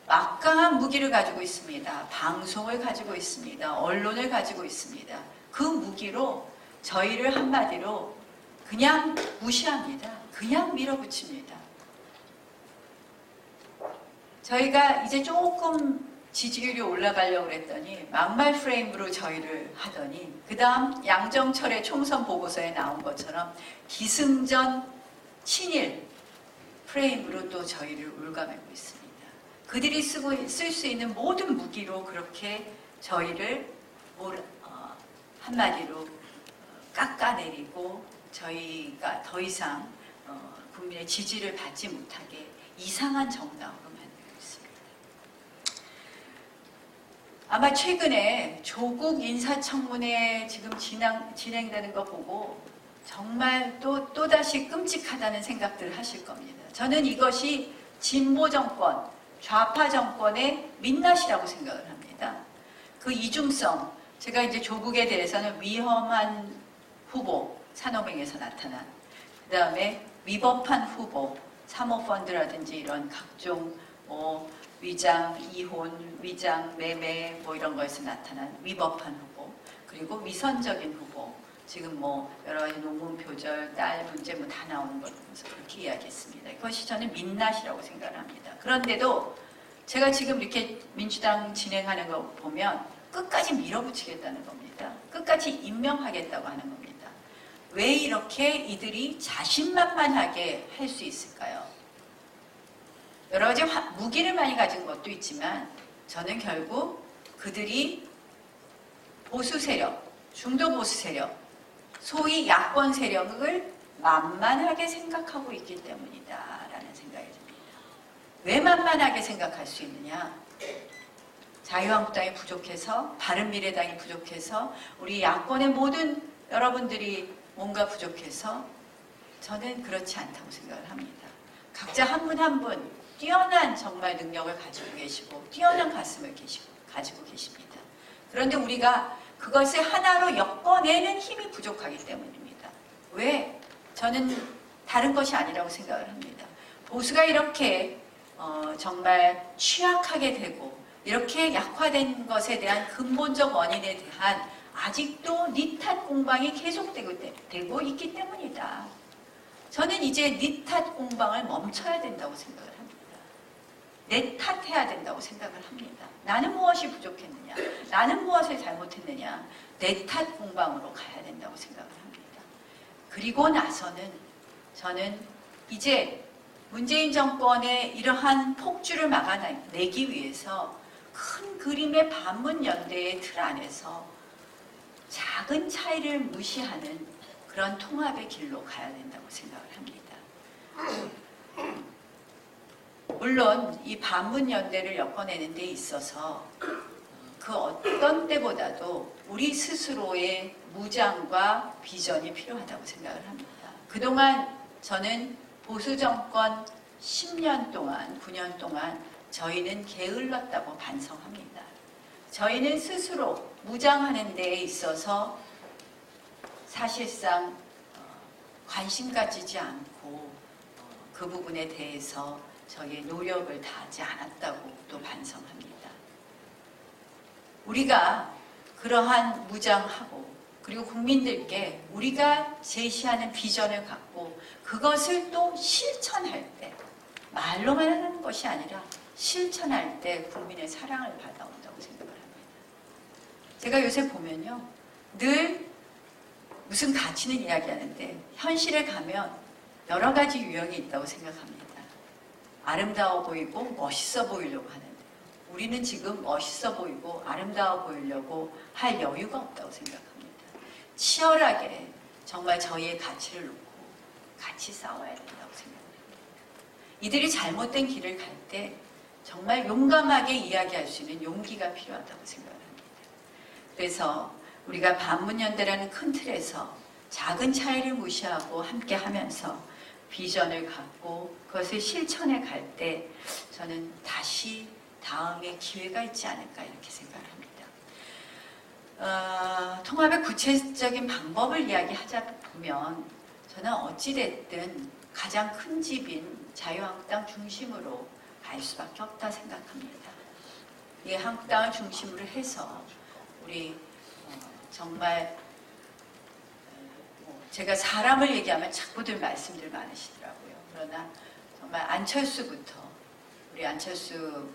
막강한 무기를 가지고 있습니다. 방송을 가지고 있습니다. 언론을 가지고 있습니다. 그 무기로 저희를 한마디로 그냥 무시합니다. 그냥 밀어붙입니다. 저희가 이제 조금 지지율이 올라가려고 했더니 막말 프레임으로 저희를 하더니 그 다음 양정철의 총선 보고서에 나온 것처럼 기승전 친일 프레임으로 또 저희를 올가매고 있습니다. 그들이 쓸 수 있는 모든 무기로 그렇게 저희를 한마디로 깎아내리고 저희가 더 이상 국민의 지지를 받지 못하게 이상한 정당으로 만들고 있습니다. 아마 최근에 조국 인사청문회 지금 진행되는 거 보고 정말 또다시 끔찍하다는 생각들을 하실 겁니다. 저는 이것이 진보 정권, 좌파 정권의 민낯이라고 생각을 합니다. 그 이중성, 제가 이제 조국에 대해서는 위험한 후보, 산업행에서 나타난, 그 다음에 위법한 후보, 사모펀드라든지 이런 각종 위장 이혼, 위장 매매 뭐 이런 거에서 나타난 위법한 후보, 그리고 위선적인 후보, 지금 뭐 여러 가지 논문 표절, 딸 문제 뭐 다 나오는 걸 보면서 그렇게 이야기했습니다. 그것이 저는 민낯이라고 생각을 합니다. 그런데도 제가 지금 이렇게 민주당 진행하는 거 보면 끝까지 밀어붙이겠다는 겁니다. 끝까지 임명하겠다고 하는 겁니다. 왜 이렇게 이들이 자신만만하게 할 수 있을까요? 여러 가지 무기를 많이 가진 것도 있지만 저는 결국 그들이 보수 세력, 중도 보수 세력, 소위 야권 세력을 만만하게 생각하고 있기 때문이다라는 생각이 듭니다. 왜 만만하게 생각할 수 있느냐? 자유한국당이 부족해서, 바른미래당이 부족해서, 우리 야권의 모든 여러분들이 뭔가 부족해서 저는 그렇지 않다고 생각을 합니다. 각자 한 분 한 분 뛰어난 정말 능력을 가지고 계시고 뛰어난 가슴을 가지고 계십니다. 그런데 우리가 그것을 하나로 엮어내는 힘이 부족하기 때문입니다. 왜? 저는 다른 것이 아니라고 생각을 합니다. 보수가 이렇게 정말 취약하게 되고 이렇게 약화된 것에 대한 근본적 원인에 대한 아직도 니탓 공방이 계속되고 있기 때문이다. 저는 이제 니탓 공방을 멈춰야 된다고 생각을 합니다. 내 탓해야 된다고 생각을 합니다. 나는 무엇이 부족했느냐? 나는 무엇을 잘못했느냐? 내 탓 공방으로 가야 된다고 생각을 합니다. 그리고 나서는 저는 이제 문재인 정권의 이러한 폭주를 막아내기 위해서 큰 그림의 반문연대의 틀 안에서 작은 차이를 무시하는 그런 통합의 길로 가야 된다고 생각을 합니다. 물론 이 반문연대를 엮어내는 데 있어서 그 어떤 때보다도 우리 스스로의 무장과 비전이 필요하다고 생각을 합니다. 그동안 저는 보수정권 10년 동안, 9년 동안 저희는 게을렀다고 반성합니다. 저희는 스스로 무장하는 데에 있어서 사실상 관심 가지지 않고 그 부분에 대해서 저희의 노력을 다하지 않았다고 또 반성합니다. 우리가 그러한 무장하고 그리고 국민들께 우리가 제시하는 비전을 갖고 그것을 또 실천할 때 말로만 하는 것이 아니라 실천할 때 국민의 사랑을 받아온다고 생각을 합니다. 제가 요새 보면요. 늘 무슨 가치는 이야기하는데 현실에 가면 여러 가지 유형이 있다고 생각합니다. 아름다워 보이고 멋있어 보이려고 하는데 우리는 지금 멋있어 보이고 아름다워 보이려고 할 여유가 없다고 생각합니다. 치열하게 정말 저희의 가치를 놓고 같이 싸워야 된다고 생각합니다. 이들이 잘못된 길을 갈 때 정말 용감하게 이야기할 수 있는 용기가 필요하다고 생각합니다. 그래서 우리가 반문연대라는 큰 틀에서 작은 차이를 무시하고 함께 하면서 비전을 갖고 그것을 실천해 갈 때 저는 다시 다음에 기회가 있지 않을까 이렇게 생각을 합니다. 통합의 구체적인 방법을 이야기하자 보면 저는 어찌됐든 가장 큰 집인 자유한국당 중심으로 갈 수밖에 없다 생각합니다. 이 한국당을 중심으로 해서 우리 정말 제가 사람을 얘기하면 자꾸들 말씀들 많으시더라고요. 그러나 정말 안철수부터 우리 안철수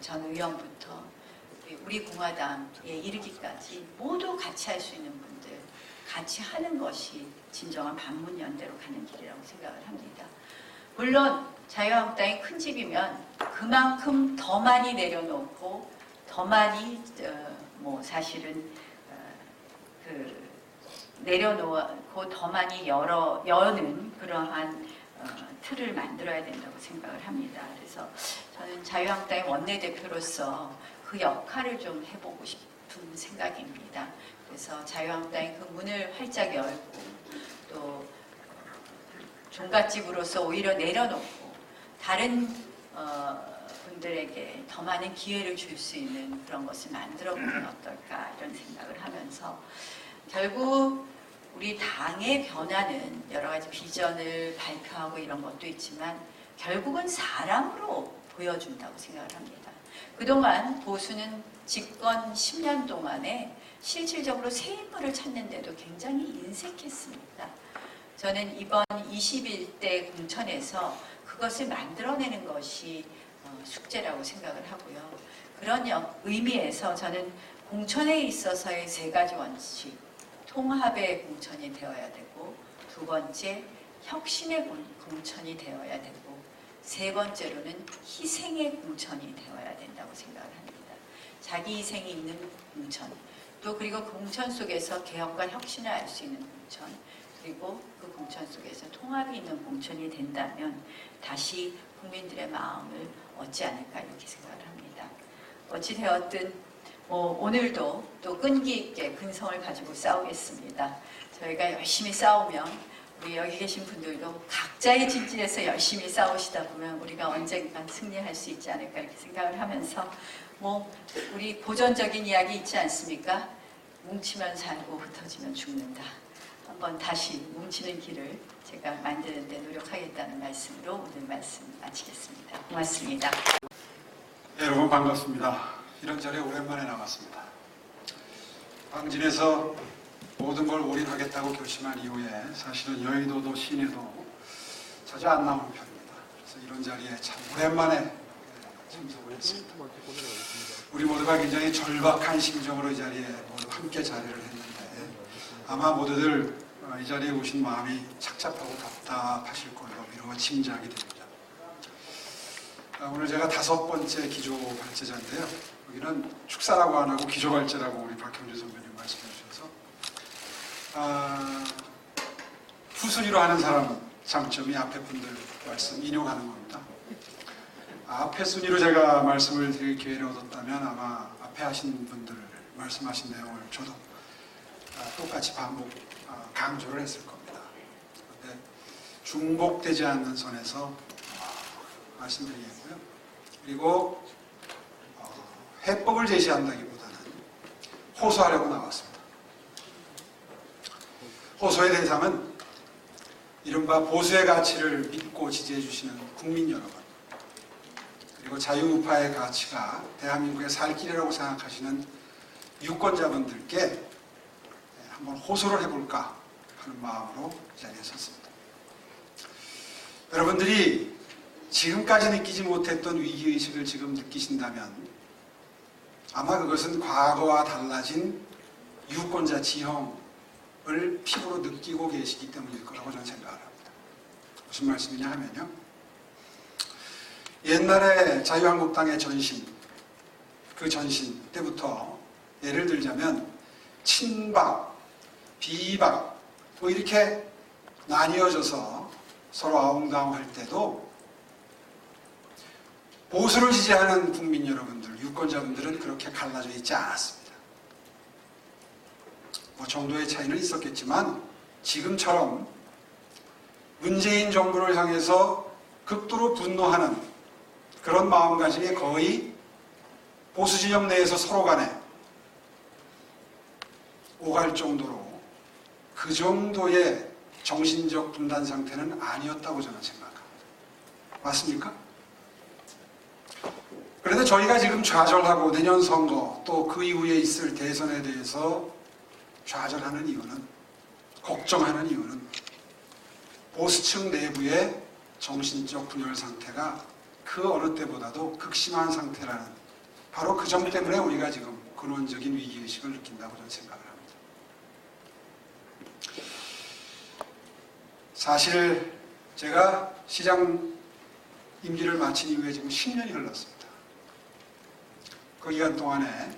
전 의원부터 우리 공화당에 이르기까지 모두 같이 할 수 있는 분들 같이 하는 것이 진정한 반문연대로 가는 길이라고 생각을 합니다. 물론 자유한국당이 큰 집이면 그만큼 더 많이 내려놓고 더 많이 사실은 내려놓고 더 많이 여는 그러한 틀을 만들어야 된다고 생각을 합니다. 그래서 저는 자유한국당의 원내대표로서 그 역할을 좀 해보고 싶은 생각입니다. 그래서 자유한국당이 그 문을 활짝 열고 또 종갓집으로서 오히려 내려놓고 다른 분들에게 더 많은 기회를 줄 수 있는 그런 것을 만들어 보면 어떨까 이런 생각을 하면서 결국 우리 당의 변화는 여러 가지 비전을 발표하고 이런 것도 있지만 결국은 사람으로 보여준다고 생각을 합니다. 그동안 보수는 집권 10년 동안에 실질적으로 새 인물을 찾는데도 굉장히 인색했습니다. 저는 이번 21대 공천에서 그것을 만들어내는 것이 숙제라고 생각을 하고요. 그런 의미에서 저는 공천에 있어서의 3가지 원칙, 통합의 공천이 되어야 되고, 2번째 혁신의 공천이 되어야 되고, 3번째로는 희생의 공천이 되어야 된다고 생각을 합니다. 자기 희생이 있는 공천, 또 그리고 공천 속에서 개혁과 혁신을 알 수 있는 공천, 그리고 그 공천 속에서 통합이 있는 공천이 된다면 다시 국민들의 마음을 얻지 않을까 이렇게 생각을 합니다. 어찌되었든 오늘도 또 끈기 있게 근성을 가지고 싸우겠습니다. 저희가 열심히 싸우면 우리 여기 계신 분들도 각자의 진지에서 열심히 싸우시다 보면 우리가 언젠가 승리할 수 있지 않을까 이렇게 생각을 하면서 우리 고전적인 이야기 있지 않습니까? 뭉치면 살고 흩어지면 죽는다. 한번 다시 뭉치는 길을 제가 만드는 데 노력하겠다는 말씀으로 오늘 말씀 마치겠습니다. 고맙습니다. 네, 여러분 반갑습니다. 이런 자리에 오랜만에 나왔습니다. 방진에서 모든 걸 올인하겠다고 결심한 이후에 사실은 여의도도 시내도 자주 안 나오는 편입니다. 그래서 이런 자리에 참 오랜만에 참석을 했습니다. 우리 모두가 굉장히 절박한 심정으로 이 자리에 모두 함께 자리를 했는데 아마 모두들 이 자리에 오신 마음이 착잡하고 답답하실 걸로 이런 짐작이 됩니다. 오늘 제가 5번째 기조발제자인데요. 여기는 축사라고 안 하고 기조발제라고 우리 박형주 선배님 말씀해 주셔서 후순위로 하는 사람 장점이 앞에 분들 말씀 인용하는 겁니다. 앞에 순위로 제가 말씀을 드릴 기회를 얻었다면 아마 앞에 하신 분들 말씀하신 내용을 저도 똑같이 강조를 했을 겁니다. 그런데 중복되지 않는 선에서 말씀드리겠고요. 그리고 해법을 제시한다기보다는 호소하려고 나왔습니다. 호소의 대상은 이른바 보수의 가치를 믿고 지지해 주시는 국민 여러분, 그리고 자유우파의 가치가 대한민국의 살 길이라고 생각하시는 유권자분들께 한번 호소를 해볼까 하는 마음으로 이 자리에 섰습니다. 여러분들이 지금까지 느끼지 못했던 위기의식을 지금 느끼신다면 아마 그것은 과거와 달라진 유권자 지형을 피부로 느끼고 계시기 때문일 거라고 저는 생각을 합니다. 무슨 말씀이냐 하면요. 옛날에 자유한국당의 전신, 그 전신 때부터 예를 들자면 친박, 비박 이렇게 나뉘어져서 서로 아웅다웅할 때도 보수를 지지하는 국민 여러분들, 유권자분들은 그렇게 갈라져 있지 않았습니다. 정도의 차이는 있었겠지만 지금처럼 문재인 정부를 향해서 극도로 분노하는 그런 마음가짐이 거의 보수 진영 내에서 서로 간에 오갈 정도로 그 정도의 정신적 분단 상태는 아니었다고 저는 생각합니다. 맞습니까? 그런데 저희가 지금 좌절하고 내년 선거 또 그 이후에 있을 대선에 대해서 좌절하는 이유는, 걱정하는 이유는 보수층 내부의 정신적 분열 상태가 그 어느 때보다도 극심한 상태라는 바로 그 점 때문에 우리가 지금 근원적인 위기의식을 느낀다고 저는 생각을 합니다. 사실 제가 시장 임기를 마친 이후에 지금 10년이 흘렀습니다. 그 기간 동안에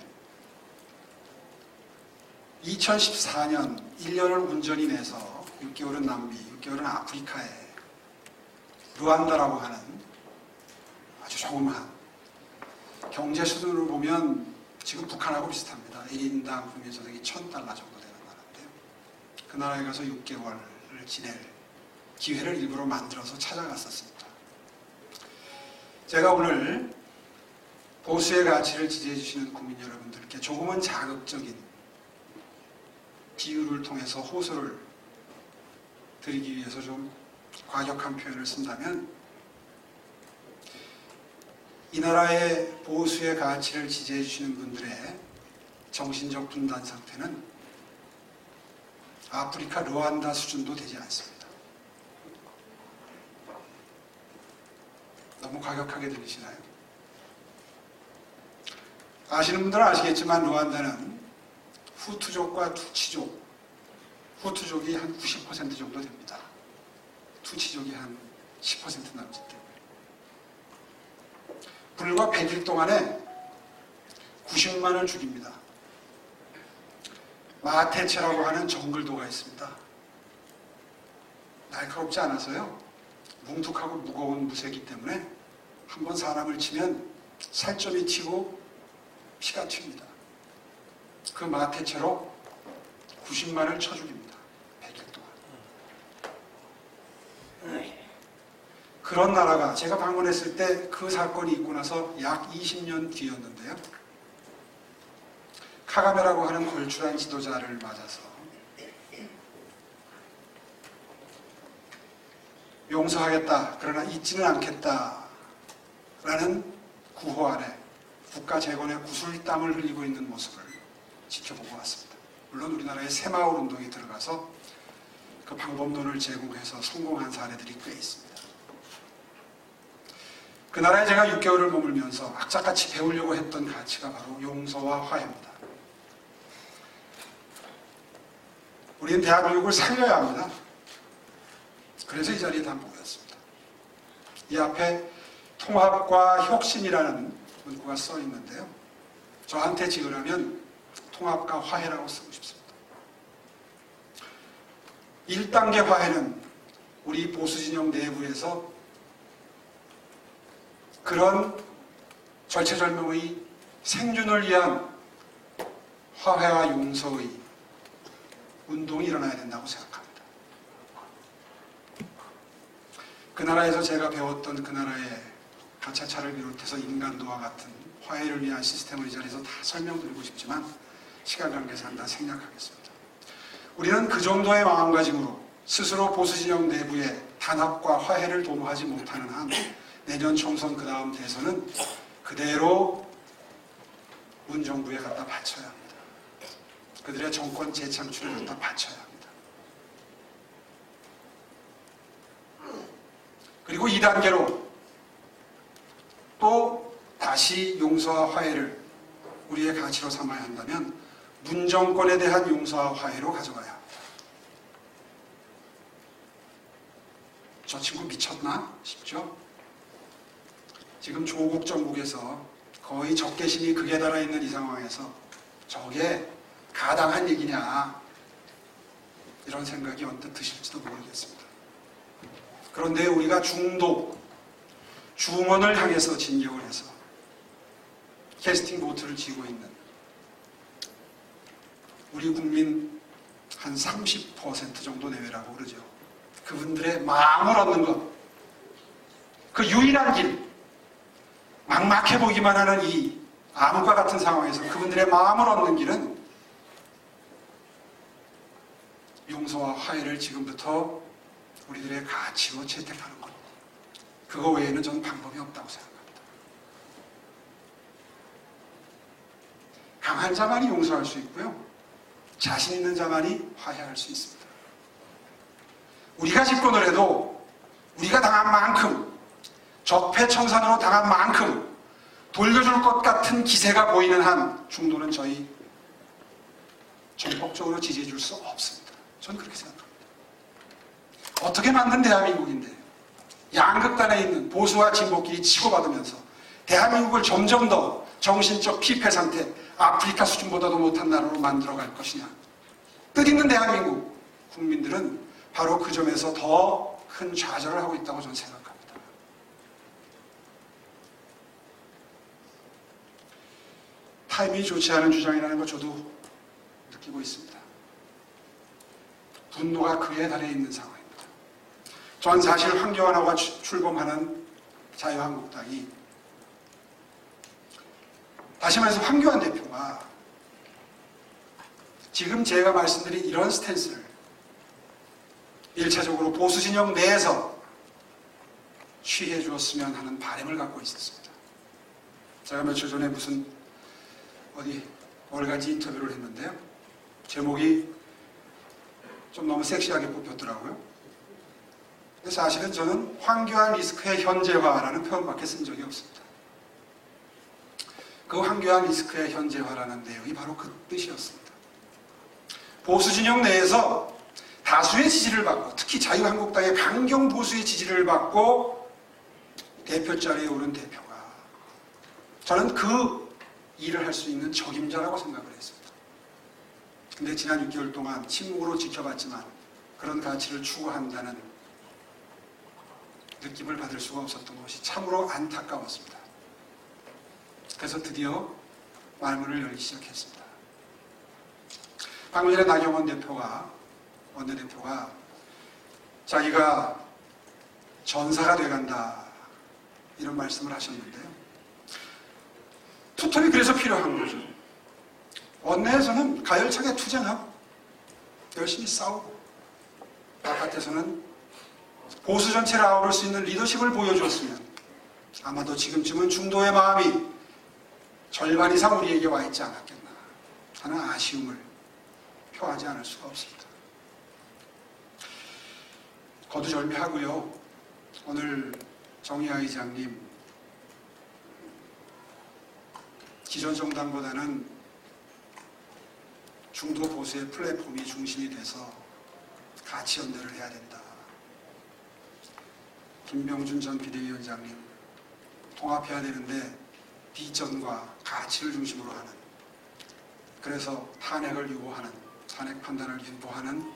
2014년 1년을 온전히 내서 6개월은 남미, 6개월은 아프리카에 루안다라고 하는 아주 조그마한 경제 수준으로 보면 지금 북한하고 비슷합니다. 1인당 국민소득이 $1,000 정도 되는 나라인데요. 그 나라에 가서 6개월을 지낼 기회를 일부러 만들어서 찾아갔었습니다. 제가 오늘 보수의 가치를 지지해 주시는 국민 여러분들께 조금은 자극적인 비유를 통해서 호소를 드리기 위해서 좀 과격한 표현을 쓴다면, 이 나라의 보수의 가치를 지지해 주시는 분들의 정신적 분단 상태는 아프리카 루안다 수준도 되지 않습니다. 너무 과격하게 들리시나요? 아시는 분들은 아시겠지만 루안다는 후투족과 투치족, 후투족이 한 90% 정도 됩니다. 투치족이 한 10% 남짓 되고요. 불과 100일 동안에 90만을 죽입니다. 마테체라고 하는 정글도가 있습니다. 날카롭지 않아서요, 뭉툭하고 무거운 무쇠기 때문에 한번 사람을 치면 살점이 튀고 피가 튑니다. 그 마테체로 90만을 쳐 죽입니다. 100일 동안. 그런 나라가 제가 방문했을 때 그 사건이 있고 나서 약 20년 뒤였는데요. 카가메라고 하는 걸출한 지도자를 맞아서 용서하겠다, 그러나 잊지는 않겠다 라는 구호 아래 국가 재건의 구슬땀을 흘리고 있는 모습을 지켜보고 왔습니다. 물론 우리나라의 새마을 운동에 들어가서 그 방법론을 제공해서 성공한 사례들이 꽤 있습니다. 그 나라에 제가 6개월을 머물면서 악착같이 배우려고 했던 가치가 바로 용서와 화해입니다. 우리는 대한민국을 살려야 합니다. 그래서 이 자리에 다 모였습니다. 이 앞에 통합과 혁신이라는 문구가 써 있는데요. 저한테 지으라면 통합과 화해라고 쓰고 싶습니다. 1단계 화해는 우리 보수진영 내부에서 그런 절체절명의 생존을 위한 화해와 용서의 운동이 일어나야 된다고 생각합니다. 그 나라에서 제가 배웠던 그 나라의 가차차를 비롯해서 인간도와 같은 화해를 위한 시스템을 이 자리에서 다 설명드리고 싶지만 시간 관계상 다 생략하겠습니다. 우리는 그 정도의 마음가짐으로 스스로 보수진영 내부의 단합과 화해를 도모하지 못하는 한 내년 총선 그 다음 대선은 그대로 문정부에 갖다 바쳐야 합니다. 그들의 정권 재창출을 갖다 바쳐야 합니다. 그리고 2단계로 또 다시 용서와 화해를 우리의 가치로 삼아야 한다면 문정권에 대한 용서와 화해로 가져가야 합니다. 저 친구 미쳤나 싶죠? 지금 조국 정국에서 거의 적개심이 극에 달아 있는 이 상황에서 저게 가당한 얘기냐, 이런 생각이 언뜻 드실지도 모르겠습니다. 그런데 우리가 중독, 중원을 향해서 진격을 해서 캐스팅 보트를 쥐고 있는 우리 국민 한 30% 정도 내외라고 그러죠. 그분들의 마음을 얻는 것, 그 유일한 길, 막막해 보기만 하는 이 암흑과 같은 상황에서 그분들의 마음을 얻는 길은 용서와 화해를 지금부터 우리들의 가치로 채택하는 것. 그거 외에는 저는 방법이 없다고 생각합니다. 강한 자만이 용서할 수 있고요, 자신 있는 자만이 화해할 수 있습니다. 우리가 집권을 해도 우리가 당한 만큼, 적폐청산으로 당한 만큼 돌려줄 것 같은 기세가 보이는 한 중도는 저희 전폭적으로 지지해 줄 수 없습니다. 저는 그렇게 생각합니다. 어떻게 만든 대한민국인데 양극단에 있는 보수와 진보끼리 치고받으면서 대한민국을 점점 더 정신적 피폐 상태, 아프리카 수준보다도 못한 나라로 만들어갈 것이냐. 뜻있는 대한민국 국민들은 바로 그 점에서 더 큰 좌절을 하고 있다고 저는 생각합니다. 타이밍이 좋지 않은 주장이라는 걸 저도 느끼고 있습니다. 분노가 극에 달해 있는 상황입니다. 전 사실 황교안하고 출범하는 자유한국당이, 다시 말해서 황교안 대표가 지금 제가 말씀드린 이런 스탠스를 1차적으로 보수 진영 내에서 취해 주었으면 하는 바람을 갖고 있었습니다. 제가 며칠 전에 무슨 어디 월간지 인터뷰를 했는데요. 제목이 좀 너무 섹시하게 뽑혔더라고요. 근데 사실은 저는 황교안 리스크의 현재화라는 표현밖에 쓴 적이 없습니다. 그 황교안 리스크의 현재화라는 내용이 바로 그 뜻이었습니다. 보수 진영 내에서 다수의 지지를 받고, 특히 자유한국당의 강경 보수의 지지를 받고 대표 자리에 오른 대표가, 저는 그 일을 할 수 있는 적임자라고 생각을 했습니다. 근데 지난 6개월 동안 침묵으로 지켜봤지만 그런 가치를 추구한다는 느낌을 받을 수가 없었던 것이 참으로 안타까웠습니다. 그래서 드디어 말문을 열기 시작했습니다. 방금 전에 나경원 원내대표가 자기가 전사가 돼간다 이런 말씀을 하셨는데요. 투톱이 그래서 필요한 거죠. 원내에서는 가열차게 투쟁하고 열심히 싸우고, 바깥에서는 보수 전체를 아우를 수 있는 리더십을 보여줬으면 아마도 지금쯤은 중도의 마음이 절반 이상 우리에게 와 있지 않았겠나 하는 아쉬움을 표하지 않을 수가 없습니다. 거두절미하고요. 오늘 정의아 의장님, 기존 정당보다는 중도 보수의 플랫폼이 중심이 돼서 가치 연대를 해야 된다. 김병준 전 비대위원장님, 통합해야 되는데 비전과 가치를 중심으로 하는, 그래서 탄핵을 유보하는, 탄핵 판단을 유보하는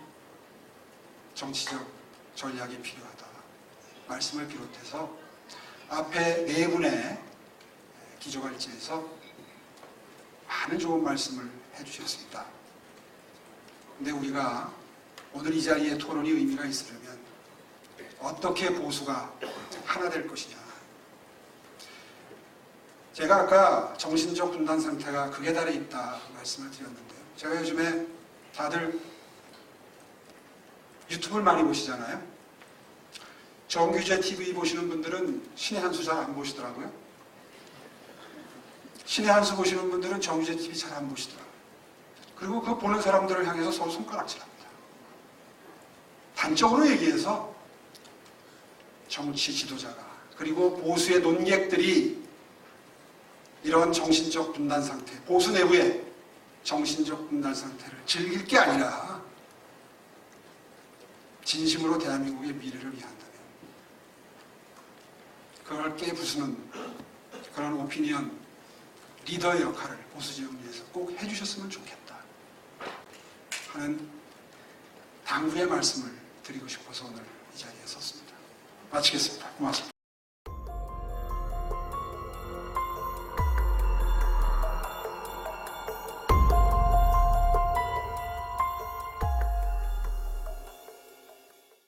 정치적 전략이 필요하다. 말씀을 비롯해서 앞에 네 분의 기조갈지에서 많은 좋은 말씀을 해주셨습니다. 근데 우리가 오늘 이 자리에 토론이 의미가 있으려면 어떻게 보수가 하나 될 것이냐. 제가 아까 정신적 분단 상태가 극에 달해 있다 말씀을 드렸는데요. 제가 요즘에 다들 유튜브를 많이 보시잖아요. 정규제 TV 보시는 분들은 신의 한 수 잘 안 보시더라고요. 신의 한 수 보시는 분들은 정규제 TV 잘 안 보시더라고요. 그리고 그 보는 사람들을 향해서 서로 손가락질합니다. 단적으로 얘기해서 정치 지도자가, 그리고 보수의 논객들이 이런 정신적 분단 상태, 보수 내부의 정신적 분단 상태를 즐길 게 아니라 진심으로 대한민국의 미래를 위한다면 그걸 깨부수는 그런 오피니언 리더의 역할을 보수지역에서 꼭 해주셨으면 좋겠다 하는 당부의 말씀을 드리고 싶어서 오늘 이 자리에 섰습니다. 마치겠습니다. 고맙습니다.